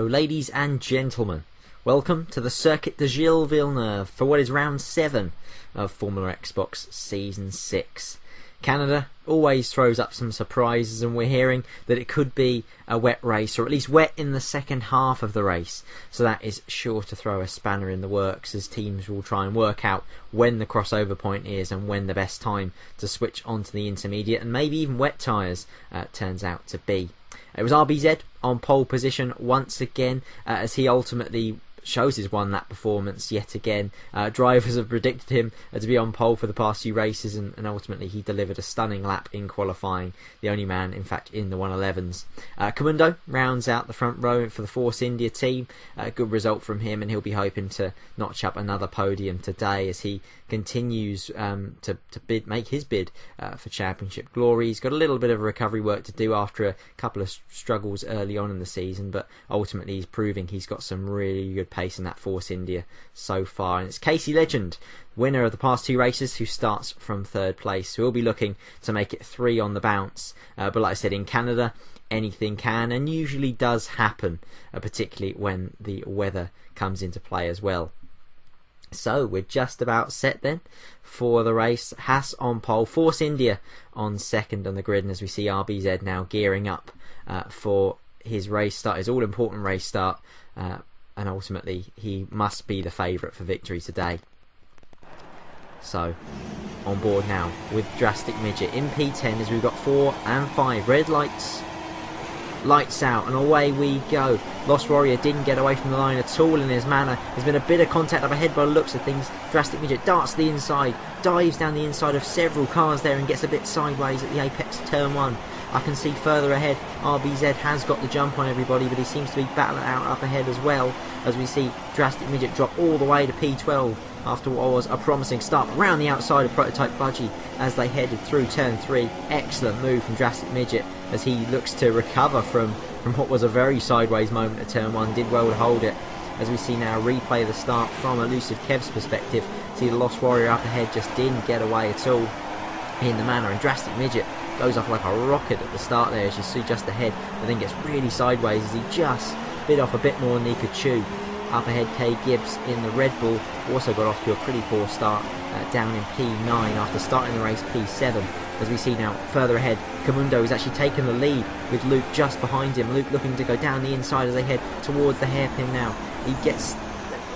ladies and gentlemen, welcome to the Circuit de Gilles Villeneuve for what is round 7 of FormulaXbox Season 6. Canada always throws up some surprises, and we're hearing that it could be a wet race, or at least wet in the second half of the race. So that is sure to throw a spanner in the works, as teams will try and work out when the crossover point is and when the best time to switch onto the intermediate and maybe even wet tyres turns out to be. It was RBZ on pole position once again, as he ultimately shows his one-lap performance yet again. Drivers have predicted him to be on pole for the past few races, and ultimately he delivered a stunning lap in qualifying, the only man in fact in the 111s. Kamundo rounds out the front row for the Force India team. Good result from him, and he'll be hoping to notch up another podium today as he continues to make his bid for championship glory. He's got a little bit of recovery work to do after a couple of struggles early on in the season, but ultimately he's proving he's got some really good pace in that Force India so far. And it's Casey Legend, winner of the past 2 races, who starts from 3rd place. So we'll be looking to make it 3 on the bounce, but like I said, in Canada anything can and usually does happen, particularly when the weather comes into play as well. So we're just about set then for the race. Haas on pole, Force India on 2nd on the grid, and as we see RBZ now gearing up for his race start, his all-important race start, and ultimately he must be the favourite for victory today. So on board now with Drastic Midget in P10 as we've got 4 and 5 red lights. Lights out and away we go. Lost Warrior didn't get away from the line at all in his manner. There's been a bit of contact up ahead by the looks of things. Drastic Midget darts to the inside, dives down the inside of several cars there and gets a bit sideways at the apex of turn 1. I can see further ahead RBZ has got the jump on everybody, but he seems to be battling out up ahead as well, as we see Drastic Midget drop all the way to P12 after what was a promising start around the outside of prototypbudgie as they headed through turn 3. Excellent move from Drastic Midget as he looks to recover from what was a very sideways moment at turn 1. Did well to hold it, as we see now replay the start from ElusiveKev's perspective. See the Lost Warrior up ahead just didn't get away at all in the manner, and Drastic Midget goes off like a rocket at the start there, as you see just ahead, but then gets really sideways as he just bit off a bit more than he could chew. Up ahead, KGibbs in the Red Bull also got off to a pretty poor start, down in P9 after starting the race P7. As we see now further ahead, Kamundo has actually taken the lead with Luke just behind him. Luke looking to go down the inside as they head towards the hairpin now. He gets...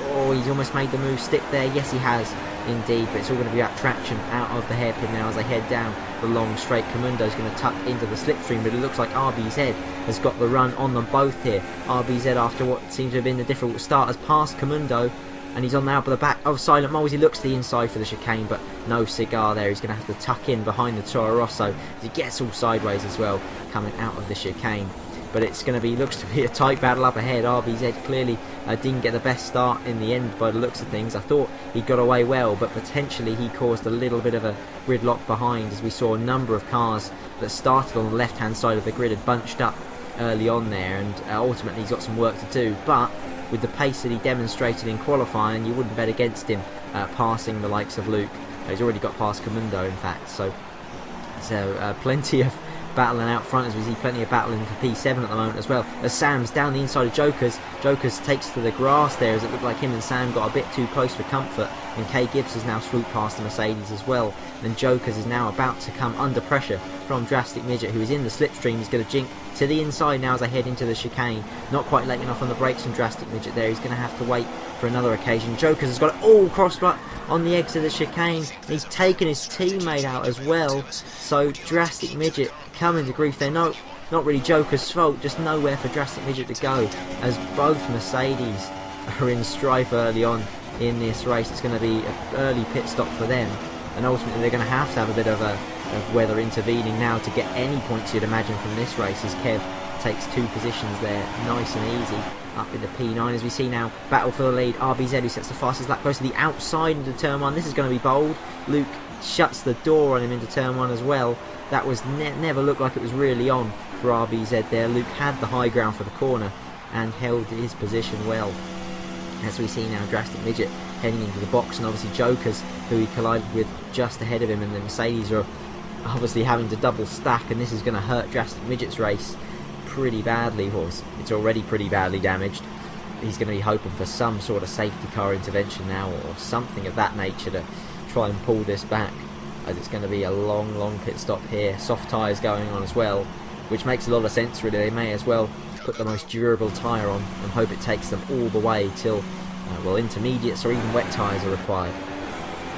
oh, he's almost made the move stick there. Yes, he has indeed, but it's all going to be about traction out of the hairpin now as they head down the long straight. Kamundo's going to tuck into the slipstream, but it looks like RBZ has got the run on them both here. RBZ, after what seems to have been a difficult start, has passed Kamundo, and he's on now by the back of Silent Mole as he looks to the inside for the chicane, but no cigar there. He's going to have to tuck in behind the Toro Rosso as he gets all sideways as well coming out of the chicane. But it's going to be, looks to be a tight battle up ahead. RBZ clearly didn't get the best start in the end by the looks of things. I thought he got away well, but potentially he caused a little bit of a gridlock behind, as we saw a number of cars that started on the left hand side of the grid had bunched up early on there, and ultimately he's got some work to do. But with the pace that he demonstrated in qualifying, you wouldn't bet against him passing the likes of Luke. He's already got past Kamundo in fact, so plenty of battling out front, as we see plenty of battling for P7 at the moment as well, as Sam's down the inside of Jokers. Jokers takes to the grass there, as it looked like him and Sam got a bit too close for comfort, and KGibbs has now swooped past the Mercedes as well, and Jokers is now about to come under pressure from Drastic Midget, who is in the slipstream. He's going to jink to the inside now as they head into the chicane. Not quite letting off on the brakes from Drastic Midget there. He's going to have to wait for another occasion. Jokers has got it all crossed up on the exit of the chicane. He's taken his teammate out as well, so Drastic Midget coming to grief there. No, not really Joker's fault, just nowhere for Drastic Midget to go, as both Mercedes are in strife early on in this race. It's going to be an early pit stop for them, and ultimately they're going to have a bit of weather intervening now to get any points you'd imagine from this race, as Kev takes 2 positions there nice and easy up into P9. As we see now battle for the lead, RBZ, who sets the fastest lap, goes to the outside into turn 1. This is going to be bold. Luke shuts the door on him into turn 1 as well. That was never looked like it was really on for RBZ there. Luke had the high ground for the corner and held his position well. As we see now Drastic Midget heading into the box, and obviously Jokers, who he collided with just ahead of him, and the Mercedes are obviously having to double stack, and this is going to hurt Drastic Midget's race pretty badly, or it's already pretty badly damaged. He's going to be hoping for some sort of safety car intervention now, or something of that nature, to try and pull this back, as it's going to be a long pit stop here. Soft tyres going on as well, which makes a lot of sense really. They may as well put the most durable tyre on and hope it takes them all the way till well, intermediates or even wet tyres are required.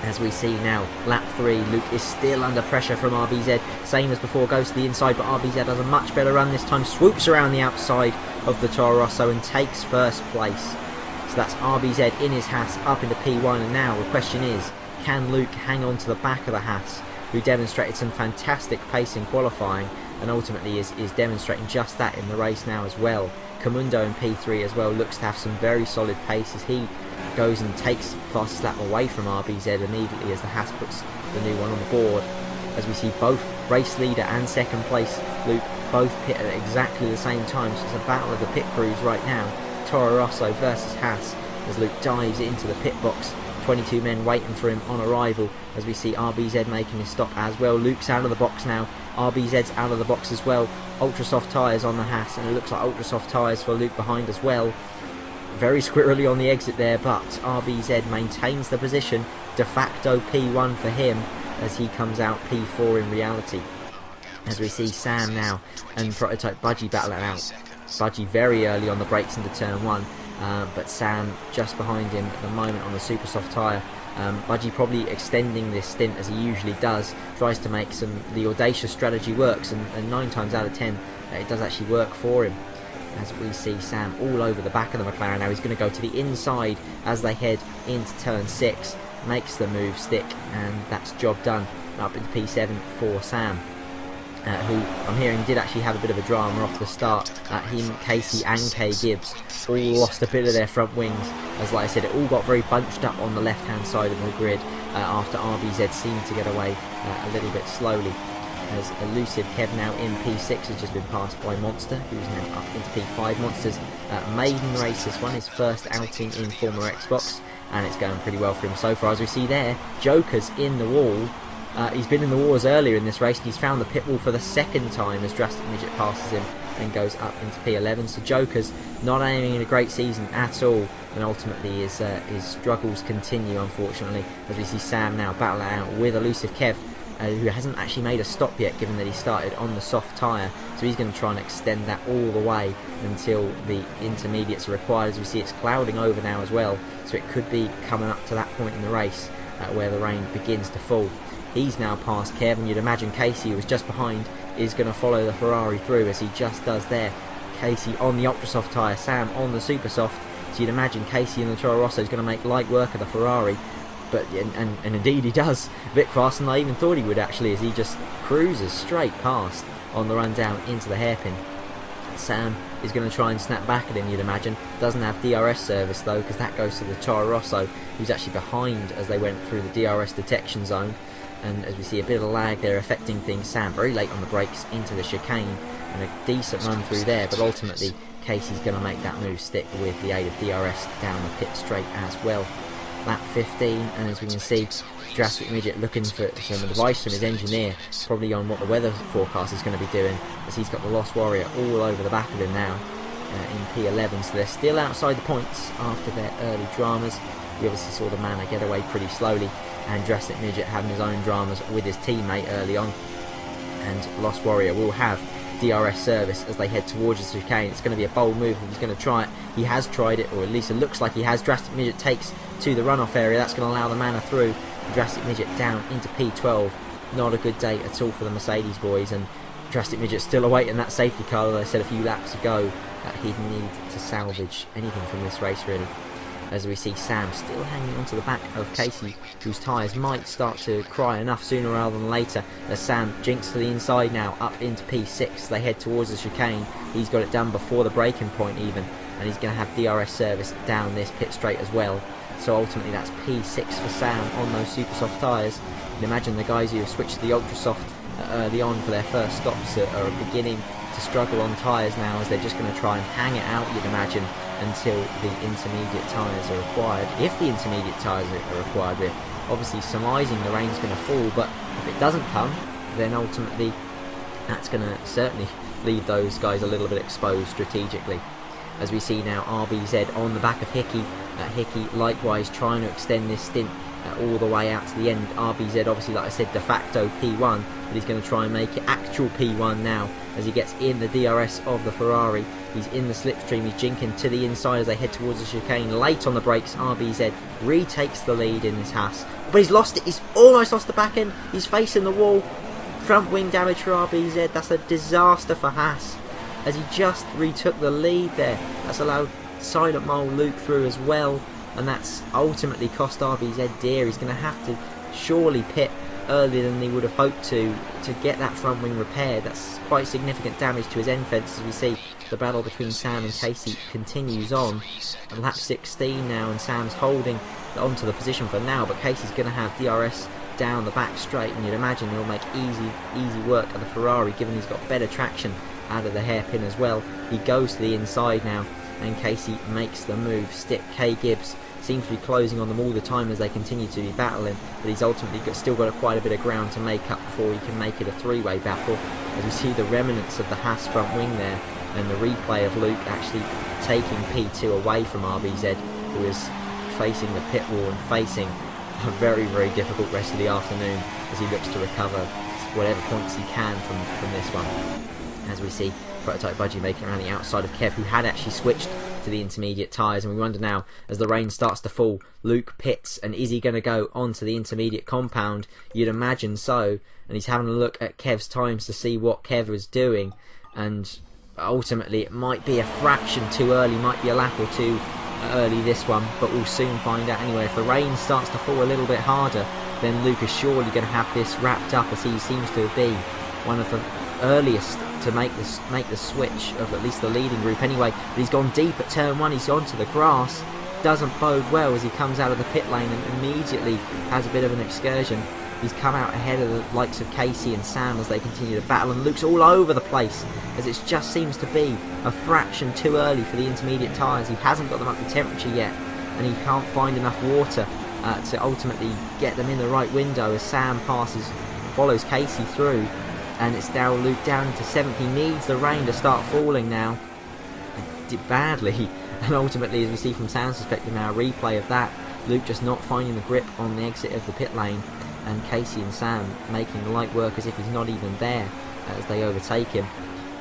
As we see now, lap 3, Luke is still under pressure from RBZ. Same as before, goes to the inside, but RBZ does a much better run this time. Swoops around the outside of the Toro Rosso and takes first place. So that's RBZ in his Haas up into P1. And now the question is, can Luke hang on to the back of the Haas, who demonstrated some fantastic pace in qualifying and ultimately is demonstrating just that in the race now as well. Comundo in P3 as well looks to have some very solid pace as he goes and takes fastest lap away from RBZ immediately as the Haas puts the new one on the board. As we see both race leader and second place Luke both pit at exactly the same time, so it's a battle of the pit crews right now. Toro Rosso versus Haas as Luke dives into the pit box. 22 men waiting for him on arrival as we see RBZ making his stop as well. Luke's out of the box now, RBZ's out of the box as well. Ultra soft tyres on the Haas, and it looks like ultra soft tyres for Luke behind as well. Very squirrely on the exit there, but RBZ maintains the position. De facto P1 for him as he comes out P4 in reality. As we see Sam now and prototype Budgie battle it out. Budgie very early on the brakes into turn 1, but Sam just behind him at the moment on the super soft tyre. Budgie probably extending this stint as he usually does, tries to make the audacious strategy works, and 9 times out of 10 it does actually work for him. As we see Sam all over the back of the McLaren now, he's going to go to the inside as they head into turn 6, makes the move stick, and that's job done. Up into P7 for Sam, who I'm hearing did actually have a bit of a drama off the start. Him, Casey and KGibbs all lost a bit of their front wings, as like I said, it all got very bunched up on the left hand side of the grid after RBZ seemed to get away a little bit slowly. As ElusiveKev now in P6 has just been passed by Monster, who's now up into P5. Monster's maiden race this one, his first outing in FormulaXbox, and it's going pretty well for him so far. As we see there, Joker's in the wall. He's been in the wars earlier in this race, and he's found the pit wall for the second time as Drastic Midget passes him and goes up into P11. So Joker's not aiming in a great season at all, and ultimately his struggles continue, unfortunately, as we see Sam now battle it out with ElusiveKev, who hasn't actually made a stop yet, given that he started on the soft tyre. So he's going to try and extend that all the way until the intermediates are required. As we see, it's clouding over now as well, so it could be coming up to that point in the race where the rain begins to fall. He's now past Kev, and you'd imagine Casey, who was just behind, is going to follow the Ferrari through, as he just does there. Casey on the ultra soft tyre, Sam on the super soft, so you'd imagine Casey in the Toro Rosso is going to make light work of the Ferrari. But and indeed he does, a bit faster than I even thought he would actually, as he just cruises straight past on the run down into the hairpin. Sam is going to try and snap back at him, you'd imagine. Doesn't have DRS service though, because that goes to the Toro Rosso, who's actually behind as they went through the DRS detection zone. And as we see a bit of lag there affecting things, Sam very late on the brakes into the chicane, and a decent run through there, but ultimately Casey's going to make that move stick with the aid of DRS down the pit straight as well. Lap 15, and as we can see, Drastic Midget looking for some advice from his engineer, probably on what the weather forecast is going to be doing, as he's got the Lost Warrior all over the back of him now in P11, so they're still outside the points after their early dramas. We obviously saw the Manor get away pretty slowly, and Drastic Midget having his own dramas with his teammate early on, and Lost Warrior will have DRS service as they head towards the chicane. It's going to be a bold move if he's going to try it. He has tried it, or at least it looks like he has. Drastic Midget takes to the runoff area. That's going to allow the Manor through. Drastic Midget down into P12. Not a good day at all for the Mercedes boys, and Drastic Midget still awaiting that safety car that I said a few laps ago that he'd need to salvage anything from this race really. As we see Sam still hanging onto the back of Casey, whose tyres might start to cry enough sooner rather than later, as Sam jinks to the inside now, up into P6. They head towards the chicane. He's got it done before the braking point even, and he's going to have DRS service down this pit straight as well. So ultimately that's P6 for Sam on those super soft tyres. You can imagine the guys who have switched to the ultra soft early on for their first stops are beginning to struggle on tyres now, as they're just going to try and hang it out, you'd imagine, until the intermediate tyres are required. If the intermediate tyres are required, we're obviously surmising the rain's going to fall, but if it doesn't come, then ultimately That's going to certainly leave those guys a little bit exposed strategically. As we see now RBZ on the back of Hickey. Hickey likewise trying to extend this stint all the way out to the end. RBZ obviously, like I said, de facto P1, but he's going to try and make it actual P1 now as he gets in the DRS of the Ferrari. He's in the slipstream, he's jinking to the inside as they head towards the chicane. Late on the brakes, RBZ retakes the lead in this Haas, but he's lost it. He's almost lost the back end. He's facing the wall. Front wing damage for RBZ. That's a disaster for Haas as he just retook the lead there. That's allowed Silent Mole Luke through as well, and that's ultimately cost RBZ dear. He's going to have to surely pit earlier than he would have hoped to get that front wing repaired. That's quite significant damage to his end fence. As we see, the battle between Sam and Casey continues on. And lap 16 now, and Sam's holding onto the position for now, but Casey's going to have DRS down the back straight, and you'd imagine he'll make easy work of the Ferrari, given he's got better traction out of the hairpin as well. He goes to the inside now, and Casey makes the move. Stick K Gibbs seems to be closing on them all the time as they continue to be battling, but he's ultimately still got quite a bit of ground to make up before he can make it a three-way battle. As we see the remnants of the Haas front wing there, and the replay of Luke actually taking P2 away from RBZ, who is facing the pit wall and facing a very difficult rest of the afternoon as he looks to recover whatever points he can from this one. As we see prototypbudgie making around the outside of Kev, who had actually switched to the intermediate tyres, and we wonder now, as the rain starts to fall, Luke pits, and is he going to go onto the intermediate compound? You'd imagine so, and he's having a look at Kev's times to see what Kev was doing, and ultimately it might be a fraction too early, might be a lap or two early this one, but we'll soon find out anyway. If the rain starts to fall a little bit harder, then Luke is surely going to have this wrapped up, as he seems to be one of the earliest to make the switch of at least the leading group anyway. But he's gone deep at turn 1, he's onto the grass. Doesn't bode well as he comes out of the pit lane and immediately has a bit of an excursion. He's come out ahead of the likes of Casey and Sam as they continue to battle, and Luke's all over the place as it just seems to be a fraction too early for the intermediate tyres. He hasn't got them up to temperature yet, and he can't find enough water to ultimately get them in the right window as Sam follows Casey through, and it's now Luke down into 7th. He needs the rain to start falling now, badly, and ultimately, as we see from Sam's perspective now, a replay of that, Luke just not finding the grip on the exit of the pit lane, and Casey and Sam making light work as if he's not even there as they overtake him.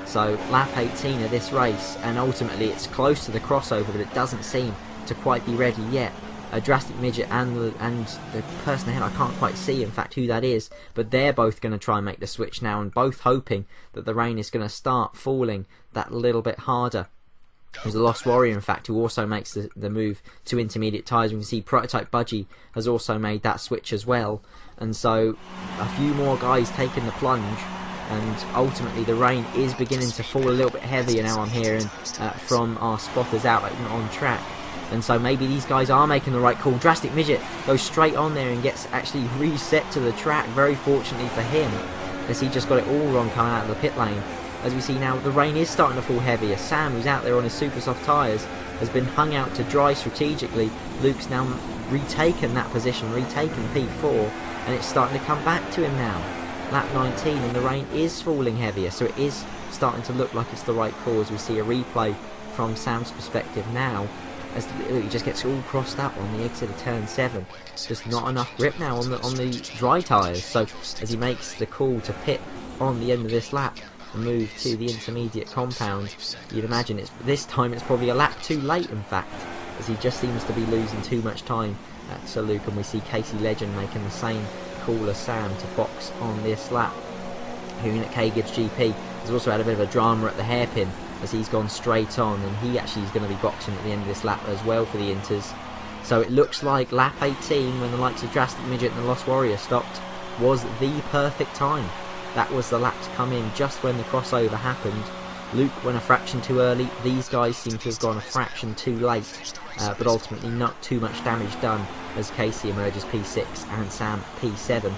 So lap 18 of this race, and ultimately it's close to the crossover, but it doesn't seem to quite be ready yet. A Drastic Midget and the person ahead, I can't quite see in fact who that is, but they're both going to try and make the switch now, and both hoping that the rain is going to start falling that little bit harder. There's a Lost Warrior in fact who also makes the move to intermediate tyres. We can see prototypbudgie has also made that switch as well, and so a few more guys taking the plunge, and ultimately the rain is beginning to fall a little bit heavier now, I'm hearing from our spotters out on track. And so maybe these guys are making the right call. Drastic Midget goes straight on there and gets actually reset to the track, very fortunately for him, as he just got it all wrong coming out of the pit lane. As we see now, the rain is starting to fall heavier. Sam, who's out there on his super soft tyres, has been hung out to dry strategically. Luke's now retaken that position, retaken P4, and it's starting to come back to him now. Lap 19, and the rain is falling heavier, so it is starting to look like it's the right call, as we see a replay from Sam's perspective now, as he just gets all crossed up on the exit of turn 7. Just not enough grip now on the dry tyres, so as he makes the call to pit on the end of this lap and move to the intermediate compound, you'd imagine this time it's probably a lap too late in fact, as he just seems to be losing too much time to Luke, and we see Casey Legend making the same call as Sam to box on this lap. Here at KGibbsGP has also had a bit of a drama at the hairpin, as he's gone straight on, and he actually is going to be boxing at the end of this lap as well for the Inters. So it looks like lap 18, when the likes of Drastic Midget and the Lost Warrior stopped, was the perfect time. That was the lap to come in just when the crossover happened. Luke went a fraction too early, these guys seem to have gone a fraction too late, but ultimately not too much damage done as Casey emerges P6 and Sam P7.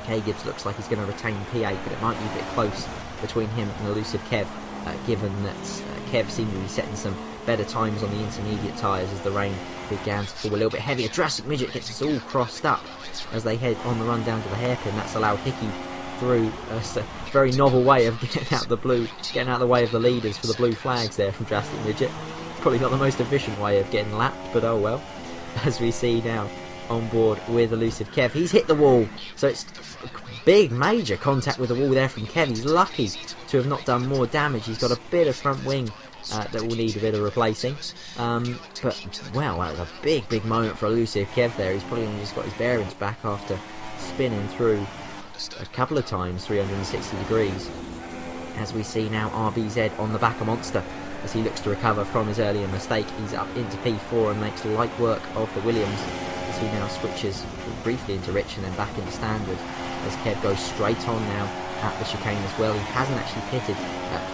K-Gibbs looks like he's going to retain P8, but it might be a bit close between him and ElusiveKev, given that Kev seemed to be setting some better times on the intermediate tyres as the rain began to fall a little bit heavier. Drastic Midget gets us all crossed up as they head on the run down to the hairpin. That's allowed Hickey through. It's a very novel way of getting out of the way of the leaders for the blue flags there from Drastic Midget. Probably not the most efficient way of getting lapped, but oh well. As we see now on board with ElusiveKev, he's hit the wall, so it's big major contact with the wall there from Kev. He's lucky to have not done more damage. He's got a bit of front wing that will need a bit of replacing, but well, that was a big moment for ElusiveKev there. He's probably only just got his bearings back after spinning through a couple of times 360 degrees. As we see now RBZ on the back of Monster as he looks to recover from his earlier mistake. He's up into P4 and makes light work of the Williams as he now switches briefly into Rich and then back into Standard as Kev goes straight on now at the chicane as well. He hasn't actually pitted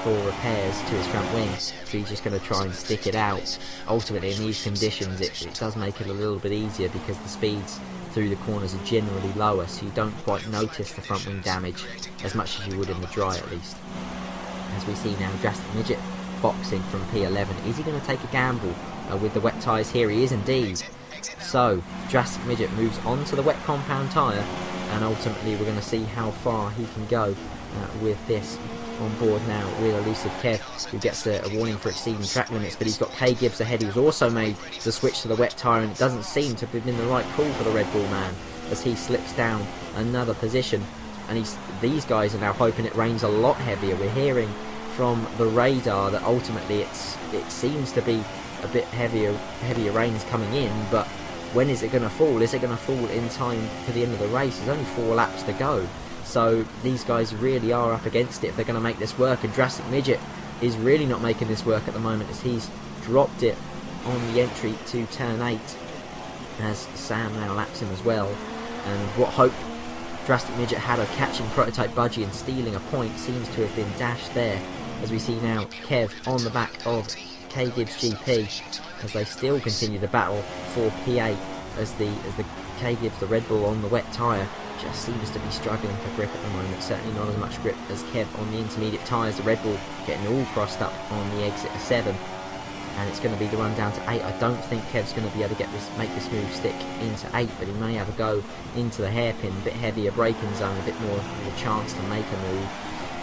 for repairs to his front wing, so he's just going to try and stick it out. Ultimately in these conditions it does make it a little bit easier because the speeds through the corners are generally lower, so you don't quite notice the front wing damage as much as you would in the dry at least. As we see now Drastic Midget boxing from P11. Is he going to take a gamble with the wet tyres here? He is indeed. So Drastic Midget moves on to the wet compound tyre, and ultimately we're going to see how far he can go with this on board now with ElusiveKev, who gets a warning for exceeding track limits, but he's got K-Gibbs ahead, who's also made the switch to the wet tyre, and it doesn't seem to have been the right call for the Red Bull man as he slips down another position. And these guys are now hoping it rains a lot heavier. We're hearing from the radar that ultimately it seems to be a bit heavier rains coming in, but when is it going to fall? Is it going to fall in time for the end of the race? There's only 4 laps to go, so these guys really are up against it if they're going to make this work. And Drastic Midget is really not making this work at the moment as he's dropped it on the entry to turn 8 as Sam now laps him as well. And what hope Drastic Midget had of catching Prototype Budgie and stealing a point seems to have been dashed there, as we see now Kev on the back of KGibbsGP as they still continue to battle for P8 as the K-Gibbs, the Red Bull on the wet tyre, just seems to be struggling for grip at the moment. Certainly not as much grip as Kev on the intermediate tyres. The Red Bull getting all crossed up on the exit of 7, and it's going to be the run down to 8. I don't think Kev's going to be able to make this move stick into 8, but he may have a go into the hairpin, a bit heavier braking zone, a bit more of a chance to make a move,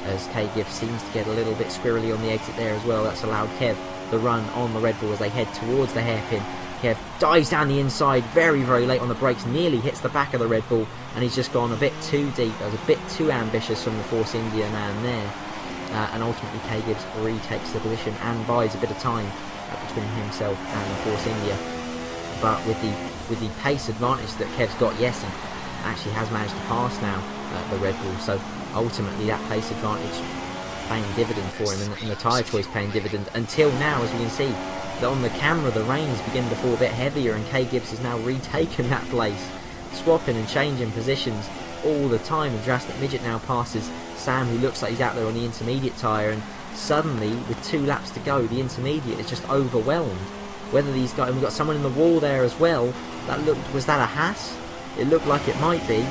as K-Gibbs seems to get a little bit squirrely on the exit there as well. That's allowed Kev the run on the Red Bull as they head towards the hairpin. Kev dives down the inside very late on the brakes, nearly hits the back of the Red Bull, and he's just gone a bit too deep. That was a bit too ambitious from the Force India man there, and ultimately K-Gibbs retakes the position and buys a bit of time between himself and the Force India. But with the pace advantage that Kev's got, yes, he actually has managed to pass now the Red Bull, so ultimately that pace advantage paying dividend for him, and the tyre choice paying dividend until now, as we can see that on the camera the rain is beginning to fall a bit heavier, and K-Gibbs has now retaken that place, swapping and changing positions all the time. And Drastic Midget now passes Sam, who looks like he's out there on the intermediate tyre, and suddenly with 2 laps to go the intermediate is just overwhelmed. Whether these guys, and we've got someone in the wall there as well, was that a Haas? It looked like it might be.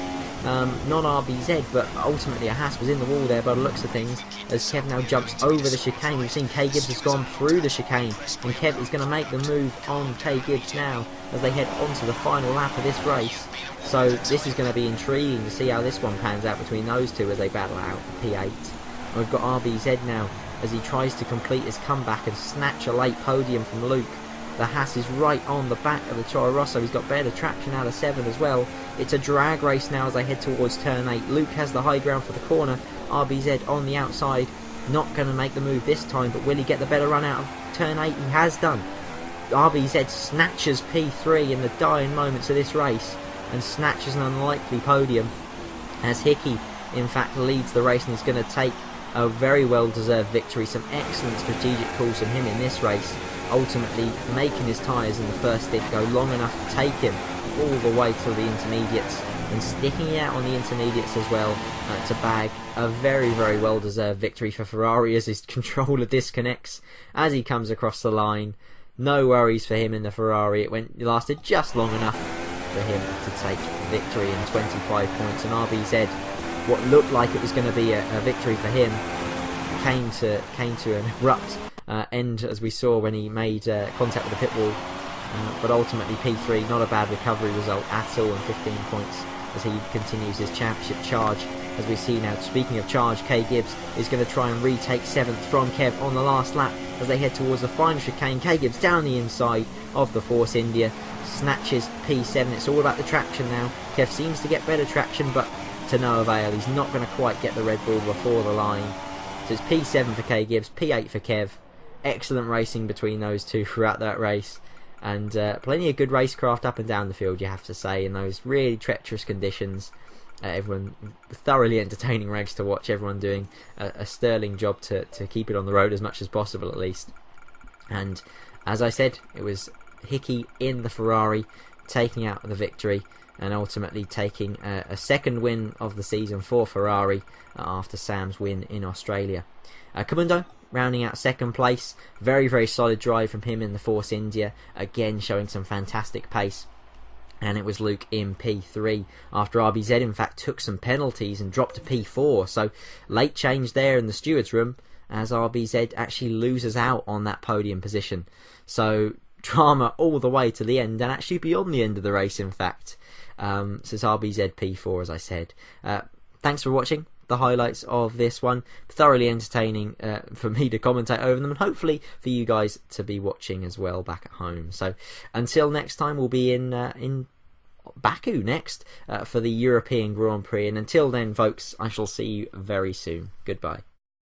Not RBZ, but ultimately a Haas was in the wall there by the looks of things, as Kev now jumps over the chicane. We've seen K-Gibbs has gone through the chicane, and Kev is going to make the move on K-Gibbs now as they head on to the final lap of this race. So this is going to be intriguing to see how this one pans out between those two as they battle out for P8. And we've got RBZ now as he tries to complete his comeback and snatch a late podium from Luke. The Haas is right on the back of the Toro Rosso. He's got better traction out of 7 as well. It's a drag race now as they head towards turn 8. Luke has the high ground for the corner. RBZ on the outside. Not going to make the move this time, but will he get the better run out of turn 8? He has done. RBZ snatches P3 in the dying moments of this race and snatches an unlikely podium as Hickey in fact leads the race and is going to take a very well deserved victory. Some excellent strategic calls from him in this race, ultimately making his tyres in the first stint go long enough to take him all the way to the intermediates, and sticking it out on the intermediates as well to bag a very well deserved victory for Ferrari as his controller disconnects as he comes across the line. No worries for him in the Ferrari. It lasted just long enough for him to take victory in 25 points, and RBZ, what looked like it was going to be a victory for him, came to an abrupt end, as we saw when he made contact with the pit wall. But ultimately P3, not a bad recovery result at all, and 15 points as he continues his championship charge as we see now. Speaking of charge, KGibbs is going to try and retake 7th from Kev on the last lap as they head towards the final chicane. KGibbs down the inside of the Force India, snatches P7. It's all about the traction now. Kev seems to get better traction, but to no avail. He's not going to quite get the Red Bull before the line. So it's P7 for KGibbs, P8 for Kev. Excellent racing between those two throughout that race, and plenty of good racecraft up and down the field, you have to say, in those really treacherous conditions. Everyone thoroughly entertaining race to watch, everyone doing a sterling job to keep it on the road as much as possible, at least. And as I said, it was Hickey in the Ferrari taking out the victory and ultimately taking a second win of the season for Ferrari after Sam's win in Australia. Kamundo rounding out second place. Very, very solid drive from him in the Force India, again showing some fantastic pace. And it was Luke in P3 after RBZ in fact took some penalties and dropped to P4. So late change there in the stewards room as RBZ actually loses out on that podium position. So drama all the way to the end, and actually beyond the end of the race in fact. So it's RBZ P4 as I said. Thanks for watching the highlights of this one. Thoroughly entertaining for me to commentate over them, and hopefully for you guys to be watching as well back at home. So until next time, we'll be in Baku next for the European Grand Prix, and until then folks, I shall see you very soon. Goodbye.